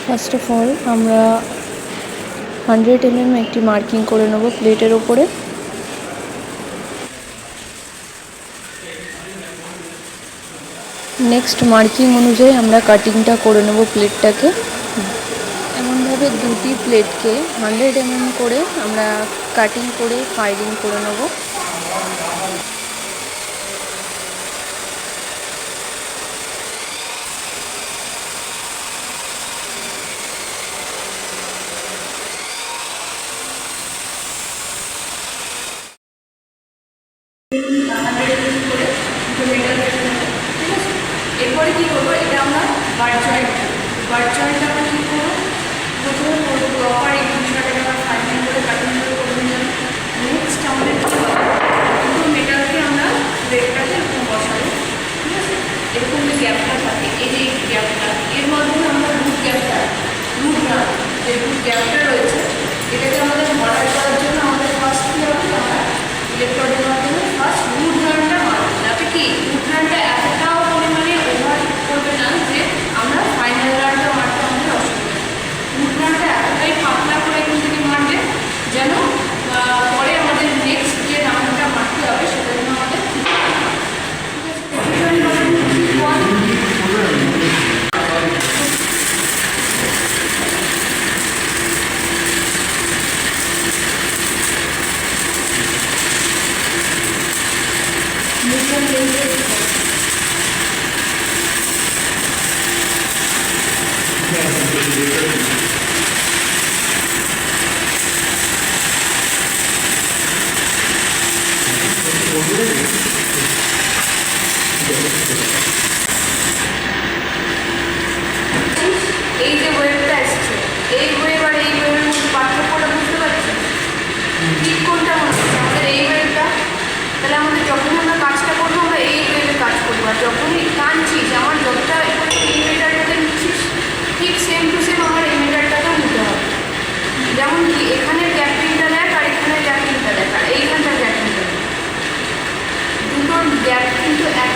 First of all আমরা 100 mm একটি marking করে নেব প্লেটের ওপরে। নেক্সট মার্কিং অনুযায়ী আমরা কাটিংটা করে নেব প্লেটটাকে। এমনভাবে দুটি প্লেটকে 100 mm করে আমরা কাটিং করে ফাইলিং করে নেব। এরপরে কী করবো, এটা আমরা বার্ড জয়েন্ট আমরা কী করবো, প্রথমে করবো প্রপার এই জিনিসটাকে আমরা ফাইলিং করে কাটিং করে নিলাম। নেক্সট আমাদের কী হবে, দুটো মেটালকে আমরা ব্রেকটাকে এরকম বসাবো, ঠিক আছে। এরকম যে গ্যাপটা থাকে, এই যে গ্যাপটা, এর মাধ্যমে আমরা রুট গ্যাপটা রয়েছে, এটাকে আমাদের মডার করার জন্য আমাদের ফার্স্ট কী হবে, আমরা ইলেকট্রনের মাধ্যমে ফার্স্ট রুট রানটা মারবো, যাতে কি রুট রানটা এতটাও পরিমাণে ওভার করবে না যে আমরা ফাইনাল রানটা মারতে আমাদের অসুবিধা। রুট রানটা এতটাই পাতলা করে কিন্তু মারবে যেন পরে আমাদের নেক্সট যে রানটা মারতে হবে সেটা যেন আমাদের এই যে ওয়েভটা এসছে, এই ওয়েভ আর এই ওয়েভের মধ্যে পার্থক্যটা বুঝতে পারছি, ঠিক কোনটা মনে হচ্ছে আমাদের এই ওয়েভটা। তাহলে আমাদের যখন আমরা কাজটা করবো আমরা এই ওয়েভে কাজ করবো, আর যখনই টানছিস আমার যতটা এই মেটারটাকে নিচ্ছিস ঠিক সেম টু সেম আমার এই মেটারটাকেও নিতে হবে। যেমন কি এখানের গ্যাপিংটা দেখ আর এখানের গ্যাপিংটা দেখ আর এইখানটার গ্যাপিংটা দেখ, দুটোর গ্যাপ কিন্তু এক।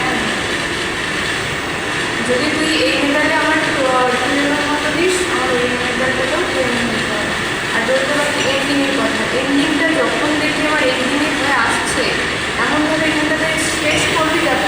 যদি তুই এই মেটালে আমার ট্রেনের মতো দিস, আমার ওই মেটালটাকেও ট্রেন নিতে হবে। আর যদি তোর এন্ডিংয়ের কথা, এন্ডিংটা যখন দেখি আমার এন্ডিংয়ে হয়ে আসছে এমনভাবে এখানটাতে শেষ করবি যাতে